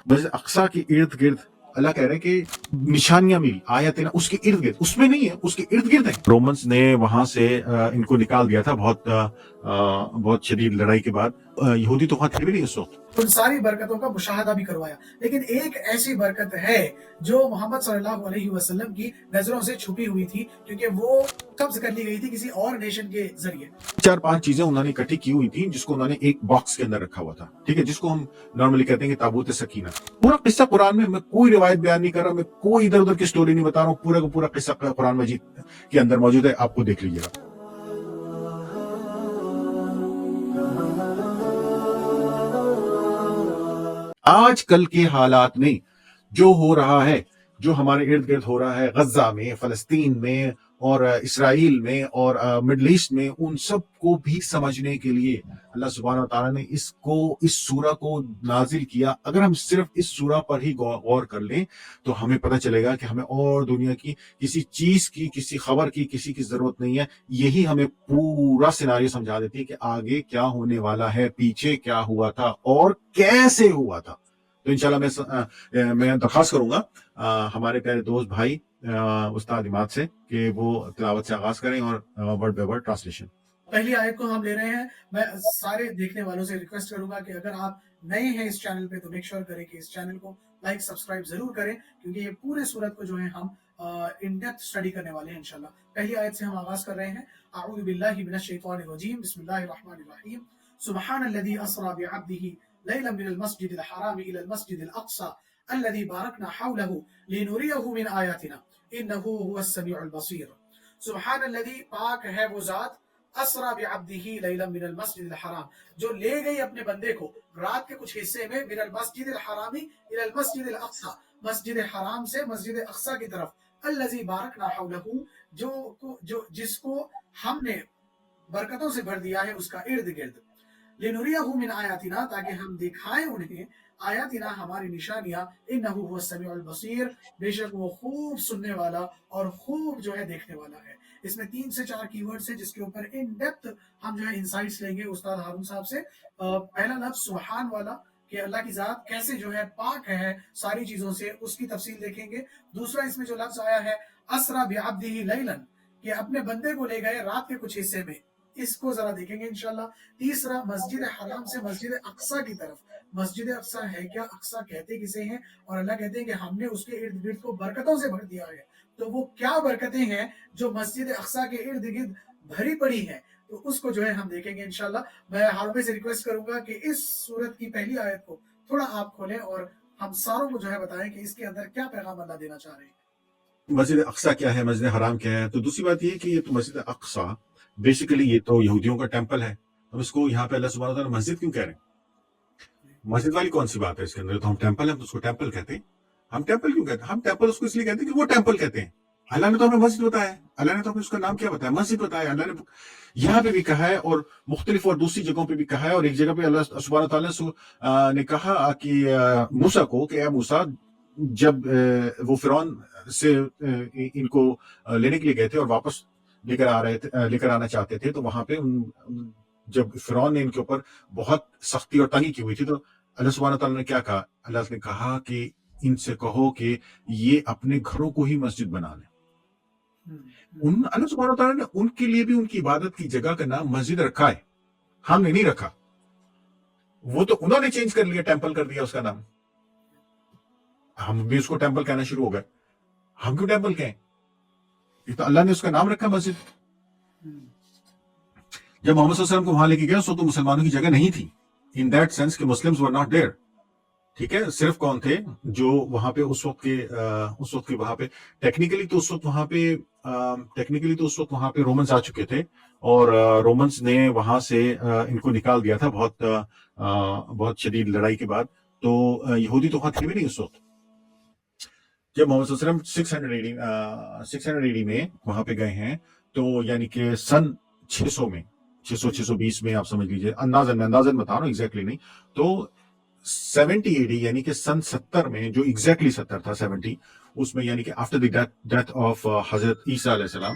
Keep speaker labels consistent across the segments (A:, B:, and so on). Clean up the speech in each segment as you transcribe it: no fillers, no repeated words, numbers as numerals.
A: مسجد اقصا کے ارد گرد اللہ کہہ رہے ہیں کہ نشانیاں ملی آیتیں نا اس کے ارد گرد، اس میں نہیں ہے، اس کے ارد گرد ہے. رومنس نے وہاں سے ان کو نکال دیا تھا بہت شدید لڑائی کے بعد. یہودی تو وہاں تھے بھی نہیں اس وقت.
B: ان ساری برکتوں کا مشاہدہ بھی کروایا، لیکن ایک ایسی برکت ہے جو محمد صلی اللہ علیہ وسلم کی نظروں سے چھپی ہوئی تھی، کیونکہ وہ قبض کر لی گئی تھی کسی اور نیشن کے ذریعے.
A: 4-5 چیزیں انہوں نے اکٹھی کی ہوئی تھیں جس کو انہوں نے ایک باکس کے اندر رکھا ہوا تھا، ٹھیک ہے، جس کو ہم نارملی کہتے ہیں کہ تابوت سکینہ. پورا قصہ قرآن میں کوئی روایت بیان نہیں کر رہا، میں کوئی ادھر ادھر کی سٹوری نہیں بتا رہا ہوں، پورا کا پورا قصہ قرآن مجید کے اندر موجود ہے، آپ کو دیکھ لیجیے گا. آج کل کے حالات میں جو ہو رہا ہے، جو ہمارے ارد گرد ہو رہا ہے، غزہ میں، فلسطین میں اور اسرائیل میں اور مڈل ایسٹ میں، ان سب کو بھی سمجھنے کے لیے اللہ سبحانہ و تعالیٰ نے اس سورہ کو نازل کیا. اگر ہم صرف اس سورہ پر ہی غور کر لیں تو ہمیں پتہ چلے گا کہ ہمیں اور دنیا کی کسی چیز کی، کسی خبر کی، کسی کی ضرورت نہیں ہے. یہی ہمیں پورا سیناریو سمجھا دیتی ہے کہ آگے کیا ہونے والا ہے، پیچھے کیا ہوا تھا اور کیسے ہوا تھا. تو انشاءاللہ میں درخواست کروں گا ہمارے پیارے دوست بھائی استاد عماد سے کہ وہ تلاوت سے آغاز کریں اور ورڈ بائی ورڈ ٹرانسلیشن.
B: پہلی آیت کو ہم لے رہے ہیں. میں سارے دیکھنے والوں سے ریکویسٹ کروں گا کہ اگر آپ نئے ہیں اس چینل پہ تو میک شیور کریں کہ اس چینل کو لائک سبسکرائب ضرور کریں، کیونکہ یہ پورے سورت کو جو ہے ہم ان ڈیپتھ اسٹڈی کرنے والے ہیں انشاءاللہ. پہلی آیت سے ہم آغاز کر رہے ہیں. اعوذ باللہ من الشیطان الرجیم، بسم اللہ الرحمن الرحیم. سبحان الذی اسری بعبدہ لیلا من المسجد الحرام الى المسجد الاقصى الذي باركنا حوله لنريه من آیاتنا انه هو السمیع البصیر. سبحان الذی، پاک ہے وہ ذات، اسرا بعبدہ لیلا من المسجد الحرام، جو لے گئی اپنے بندے کو رات کے کچھ حصے میں، من المسجد الحرامی الى المسجد الاقصی، مسجد حرام سے مسجد اقصی کی طرف، الذی بارکنا حولہ، جس کو ہم نے برکتوں سے بھر دیا ہے اس کا ارد گرد. لنریہ من آیاتنا، تاکہ ہم دکھائیں انہیں آیاتنا، ہماری نشانیاں. انہ هو السمیع البصیر، بے شک وہ خوب سننے والا اور خوب جو ہے دیکھنے والا ہے. اس میں 3 سے 4 کی ورڈز ہیں جس کے اوپر ان ڈیپتھ ہم جو ہے انسائٹس لیں گے استاد ہارون صاحب سے. پہلا لفظ سبحان والا، کہ اللہ کی ذات کیسے جو ہے پاک ہے ساری چیزوں سے، اس کی تفصیل دیکھیں گے. دوسرا اس میں جو لفظ آیا ہے اسرا بعبدہ لیلا، کہ اپنے بندے کو لے گئے رات کے کچھ حصے میں، اس کو ذرا دیکھیں گے انشاءاللہ. تیسرا مسجد حرام سے مسجد اقصی کی طرف. مسجد اقصی ہے کیا، اقصی کہتے کسے ہیں، اور اللہ کہتے ہیں کہ ہم نے اس کے ارد گرد کو برکتوں سے بھر دیا ہے. تو وہ کیا برکتیں ہیں جو مسجد اقصی کے ارد گرد بھری پڑی ہیں، تو اس کو جو ہے ہم دیکھیں گے انشاءاللہ. میں ہارون سے ریکویسٹ کروں گا کہ اس سورت کی پہلی آیت کو تھوڑا آپ کھولیں اور ہم ساروں کو جو ہے بتائیں کہ اس کے اندر کیا پیغام اللہ دینا چاہ رہے ہیں.
A: مسجد اقصی کیا ہے، مسجد حرام کیا ہے؟ تو دوسری بات یہ کہ یہ تو مسجد اقصی بیسیکلی یہ تو یہودیوں کا ٹیمپل ہے. اب اس کو یہاں پہ اللہ سبحانہ وتعالیٰ مسجد کیوں کہہ رہے ہیں؟ مسجد والی کون سی بات ہے اس کے اندر؟ تو ہم ٹیمپل ہیں تو اس کو ٹیمپل کہتے ہیں. ہم ٹیمپل کیوں کہتے ہیں؟ ہم ٹیمپل اس کو اس لیے کہتے ہیں کہ وہ ٹیمپل کہتے ہیں. اللہ نے تو ہمیں مسجد بتایا ہے، اللہ نے تو ہمیں اس کا نام کیا بتایا، مسجد بتایا. اللہ نے یہاں پہ بھی کہا ہے اور مختلف اور دوسری جگہوں پہ بھی کہا ہے. اور ایک جگہ پہ اللہ سبحانہ تعالیٰ نے کہا کہ موسیٰ کو کہ اے موسیٰ، جب وہ فرعون سے ان کو لینے کے لیے گئے تھے اور واپس لے کر آنا چاہتے تھے، تو وہاں پہ جب فرعون نے ان کے اوپر بہت سختی اور تنگی کی ہوئی تھی، تو اللہ سبحانہ تعالیٰ نے کیا کہا؟ اللہ نے کہا کہ ان سے کہو کہ یہ اپنے گھروں کو ہی مسجد بنا لیں. اللہ سبحانہ تعالیٰ نے ان کے لیے بھی ان کی عبادت کی جگہ کا نام مسجد رکھا ہے، ہم نے نہیں رکھا. وہ تو انہوں نے چینج کر لیا، ٹیمپل کر دیا اس کا نام. ہم بھی اس کو ٹیمپل کہنا شروع ہو گئے. ہم کیوں ٹیمپل کہیں؟ یہ تو اللہ نے اس کا نام رکھا مسجد. جب محمد صلی اللہ علیہ وسلم کو وہاں لے کے گیا تو مسلمانوں کی جگہ نہیں تھی، ان دیٹ سینس کہ مسلمز ور ناٹ دیئر. ٹھیک ہے، صرف کون تھے جو وہاں پہ اس وقت کے وہاں پہ ٹیکنیکلی تو اس وقت وہاں پہ رومنز آ چکے تھے، اور رومنز نے وہاں سے ان کو نکال دیا تھا بہت شدید لڑائی کے بعد. تو یہودی تو وہاں تھے بھی نہیں اس وقت. جب محمد صلی اللہ علیہ وسلم 680 میں وہاں پہ گئے ہیں، تو یعنی کہ سن 620 میں آپ سمجھ لیجیے، اندازن بتا رہا ہوں، ایگزیکٹلی نہیں. تو 70 AD یعنی کہ سن 70 میں، جو ایگزیکٹلی 70 تھا 70، اس میں یعنی کہ آفٹر دی ڈیتھ آف حضرت عیسیٰ علیہ السلام،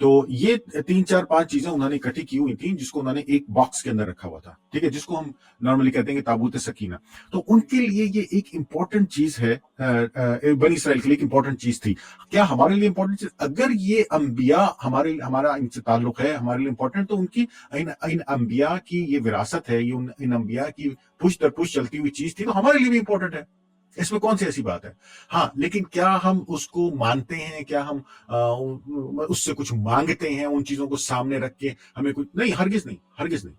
A: تو یہ 3 4 5 چیزیں انہوں نے اکٹھی کی ہوئی تھیں جس کو انہوں نے ایک باکس کے اندر رکھا ہوا تھا, ٹھیک ہے, جس کو ہم نارملی کہتے ہیں کہ تابوت سکینہ. تو ان کے لیے یہ ایک امپورٹنٹ چیز ہے, بنی اسرائیل کے لیے ایک امپورٹنٹ چیز تھی. کیا ہمارے لیے امپورٹنٹ چیز؟ اگر یہ انبیاء ہمارا ان سے تعلق ہے ہمارے لیے امپورٹنٹ, تو ان کی ان انبیاء کی یہ وراثت ہے, یہ ان انبیاء کی پشت در پشت چلتی ہوئی چیز تھی, تو ہمارے لیے بھی امپورٹنٹ ہے. اس میں کون سی ایسی بات ہے؟ ہاں, لیکن کیا ہم اس کو مانتے ہیں؟ کیا ہم اس سے کچھ مانگتے ہیں ان چیزوں کو سامنے رکھ کے؟ ہمیں کچھ نہیں, ہرگز نہیں, ہرگز نہیں.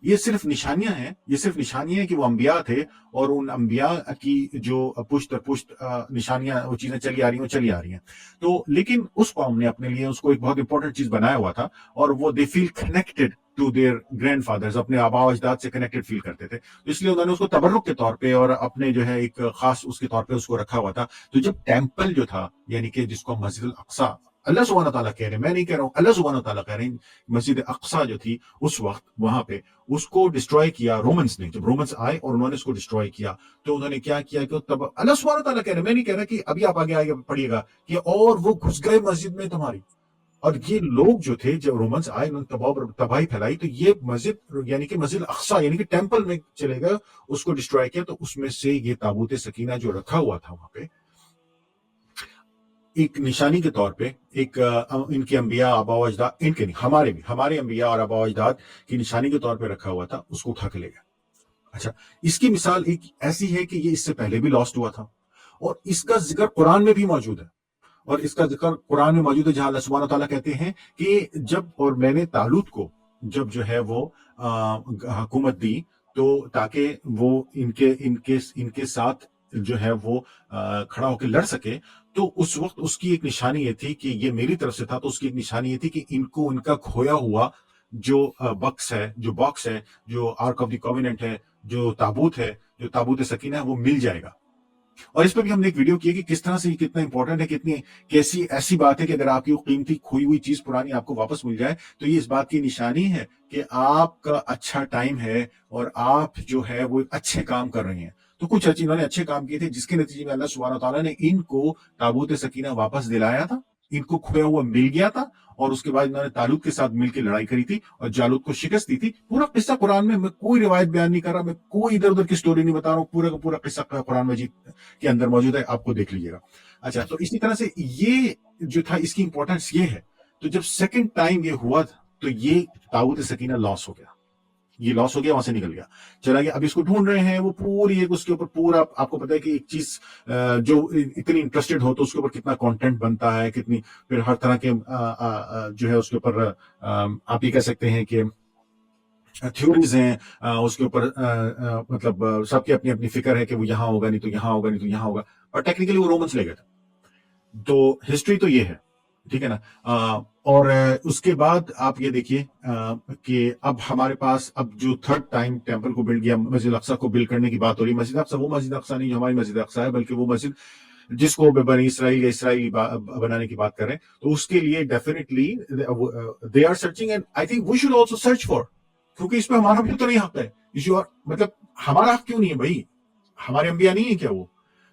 A: یہ صرف نشانیاں ہیں, یہ صرف نشانیاں ہیں کہ وہ انبیاء تھے, اور ان انبیاء کی جو پشت در پشت نشانیاں, وہ چیزیں چلی آ رہی ہیں. تو لیکن اس قوم نے اپنے لیے اس کو ایک بہت امپورٹنٹ چیز بنایا ہوا تھا, اور وہ they feel connected to their grandfathers, اپنے آبا و اجداد سے کنیکٹڈ فیل کرتے تھے. تو اس لیے انہوں نے اس کو تبرک کے طور پہ اور اپنے جو ہے ایک خاص اس کے طور پہ اس کو رکھا ہوا تھا. تو جب ٹیمپل جو تھا, یعنی کہ جس کو مسجد الاقصی, اللہ سبحانہ تعالیٰ کہہ رہے ہیں, میں نہیں کہہ رہا ہوں, اللہ سبحانہ تعالیٰ کہہ رہے ہیں, مسجد اقصی جو تھی اس وقت وہاں پہ, اس کو ڈسٹروائے کیا رومنس نے. جب رومنس آئے اور انہوں نے اس کو ڈسٹروائے کیا, تو انہوں نے کیا کیا کہ تب اللہ سبحانہ تعالیٰ کہہ رہے ہیں, میں نہیں کہہ رہا کہ ابھی آپ آگے پڑھیے گا کہ اور وہ گھس گئے مسجد میں تمہاری. اور یہ لوگ جو تھے, جب رومنس آئے, انہوں نے تباہی پھیلائی, تو یہ مسجد یعنی کہ مسجد اقصی یعنی کہ ٹیمپل میں چلے گئے, اس کو ڈسٹروائے کیا. تو اس میں سے یہ تابوت سکینہ جو رکھا ہوا تھا وہاں پہ, ایک نشانی کے طور پہ, ایک ان کے انبیاء آبا و اجداد, ان کے نہیں, ہمارے انبیاء اور آبا و اجداد کی نشانی کے طور پہ رکھا ہوا تھا, اس کو اٹھا کے لے گیا. اچھا, اس کی مثال ایک ایسی ہے کہ یہ اس سے پہلے بھی لاسٹ ہوا تھا, اور اس کا ذکر قرآن میں بھی موجود ہے. اور اس کا ذکر قرآن میں موجود ہے جہاں اللہ سبحانہ تعالیٰ کہتے ہیں کہ جب, اور میں نے طالوت کو جب جو ہے وہ حکومت دی, تو تاکہ وہ ان کے ساتھ جو ہے وہ کھڑا ہو کے لڑ سکے, تو اس وقت اس کی ایک نشانی یہ تھی کہ یہ میری طرف سے تھا, تو اس کی ایک نشانی یہ تھی کہ ان کو ان کا کھویا ہوا جو باکس ہے, جو آرک آف دی کووننٹ ہے, جو تابوت ہے, جو تابوت سکینہ ہے, وہ مل جائے گا. اور اس پہ بھی ہم نے ایک ویڈیو کی ہے کہ کس طرح سے یہ کتنا امپورٹنٹ ہے, کتنی کیسی ایسی بات ہے کہ اگر آپ کی قیمتی کھوئی ہوئی چیز پرانی آپ کو واپس مل جائے, تو یہ اس بات کی نشانی ہے کہ آپ کا اچھا ٹائم ہے, اور آپ جو ہے وہ اچھے کام کر رہے ہیں. تو کچھ انہوں نے اچھے کام کیے تھے, جس کے نتیجے میں اللہ سبحانہ تعالیٰ نے ان کو تابوت سکینہ واپس دلایا تھا, ان کو کھویا ہوا مل گیا تھا, اور اس کے بعد انہوں نے طالوت کے ساتھ مل کے لڑائی کری تھی اور جالوت کو شکست دی تھی. پورا قصہ قرآن میں کوئی روایت بیان نہیں کر رہا, میں کوئی ادھر ادھر کی سٹوری نہیں بتا رہا ہوں, پورا کا پورا قصہ قرآن مجید کے اندر موجود ہے, آپ کو دیکھ لیجیے گا. اچھا, تو اسی طرح سے یہ جو تھا, اس کی امپورٹنس یہ ہے. تو جب سیکنڈ ٹائم یہ ہوا, تو یہ تابوت سکینہ لاس ہو گیا, وہاں سے نکل گیا, چلا گیا. اب اس کو ڈھونڈ رہے ہیں, وہ پوری ایک اس کے اوپر پورا, آپ کو پتا ہے کہ ایک چیز جو اتنی انٹرسٹڈ ہو تو اس کے اوپر کتنا کانٹینٹ بنتا ہے, کتنی پھر ہر طرح کے جو ہے اس کے اوپر آپ یہ کہہ سکتے ہیں کہ تھیوریز ہیں اس کے اوپر, مطلب سب کی اپنی اپنی فکر ہے کہ وہ یہاں ہوگا, نہیں تو یہاں ہوگا, نہیں تو یہاں ہوگا, اور ٹیکنیکلی وہ رومنس لے گئے تھے. تو ہسٹری تو یہ ہے, ٹھیک ہے نا. اور اس کے بعد آپ یہ دیکھیے کہ اب ہمارے پاس اب جو تھرڈ ٹائم ٹیمپل کو بلڈ کیا, مسجد الاقصی کو بلڈ کرنے کی بات ہو رہی ہے. مسجد الاقصی وہ مسجد الاقصی نہیں جو ہماری مسجد الاقصی ہے, بلکہ وہ مسجد جس کو بنی اسرائیل یا اسرائیلی بنانے کی بات کر رہے ہیں. تو اس کے لیے definitely they are searching, and I think we should also search for, کیونکہ اس پہ ہمارا بھی تو نہیں حق ہے. مطلب ہمارا حق کیوں نہیں ہے بھائی, ہمارے انبیاء نہیں ہے کیا وہ,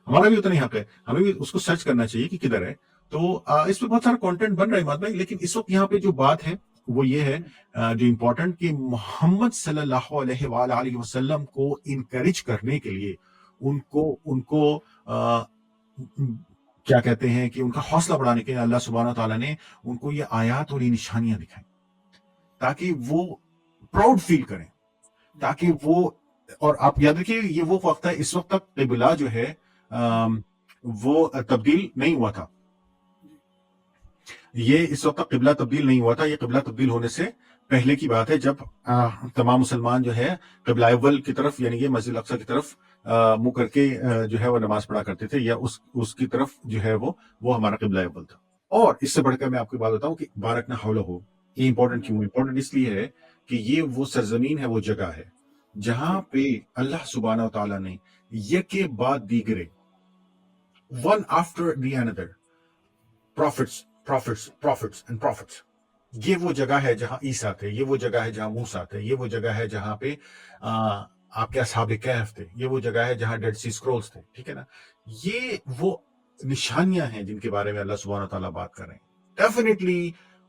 A: ہمارا بھی اتنا ہی حق ہے, ہمیں بھی اس کو سرچ کرنا چاہیے کہ کدھر ہے. تو اس پہ بہت سارا کانٹینٹ بن رہا ہے بات میں, لیکن اس وقت یہاں پہ جو بات ہے وہ یہ ہے جو امپورٹنٹ, کہ محمد صلی اللہ علیہ وآلہ وسلم کو انکریج کرنے کے لیے ان کو کیا کہتے ہیں کہ ان کا حوصلہ بڑھانے کے لیے اللہ سبحانہ تعالیٰ نے ان کو یہ آیات اور یہ نشانیاں دکھائیں, تاکہ وہ پراؤڈ فیل کریں, تاکہ وہ, اور آپ یاد رکھیے یہ وہ وقت ہے, اس وقت تک قبلہ جو ہے وہ تبدیل نہیں ہوا تھا. یہ اس وقت تک قبلہ تبدیل نہیں ہوا تھا, یہ قبلہ تبدیل ہونے سے پہلے کی بات ہے, جب تمام مسلمان جو ہے قبلہ اول کی طرف, یعنی کہ مسجد الاقصی کی طرف منہ کر کے جو ہے وہ نماز پڑھا کرتے تھے, یا اس کی طرف جو ہے وہ ہمارا قبلہ اول تھا. اور اس سے بڑھ کر میں آپ کو بات بتاؤں کہ بارکنا حولہ, یہ امپورٹنٹ کیوں؟ امپورٹنٹ اس لیے ہے کہ یہ وہ سرزمین ہے, وہ جگہ ہے جہاں پہ اللہ سبحانہ تعالیٰ نے یکے بعد دیگرے, one after the another, prophets and prophets, یہ وہ جگہ ہے جہاں عیسیٰ تھے, یہ وہ جگہ ہے جہاں موسیٰ تھے, یہ وہ جگہ ہے جہاں پہ آپ کے اصحاب کہف تھے, یہ وہ جگہ ہے جہاں ڈیڈ سی اسکرولز تھے, ٹھیک ہے نا. یہ وہ نشانیاں ہیں جن کے بارے میں اللہ سبحانہ تعالیٰ بات کر رہے ہیں. ڈیفینیٹلی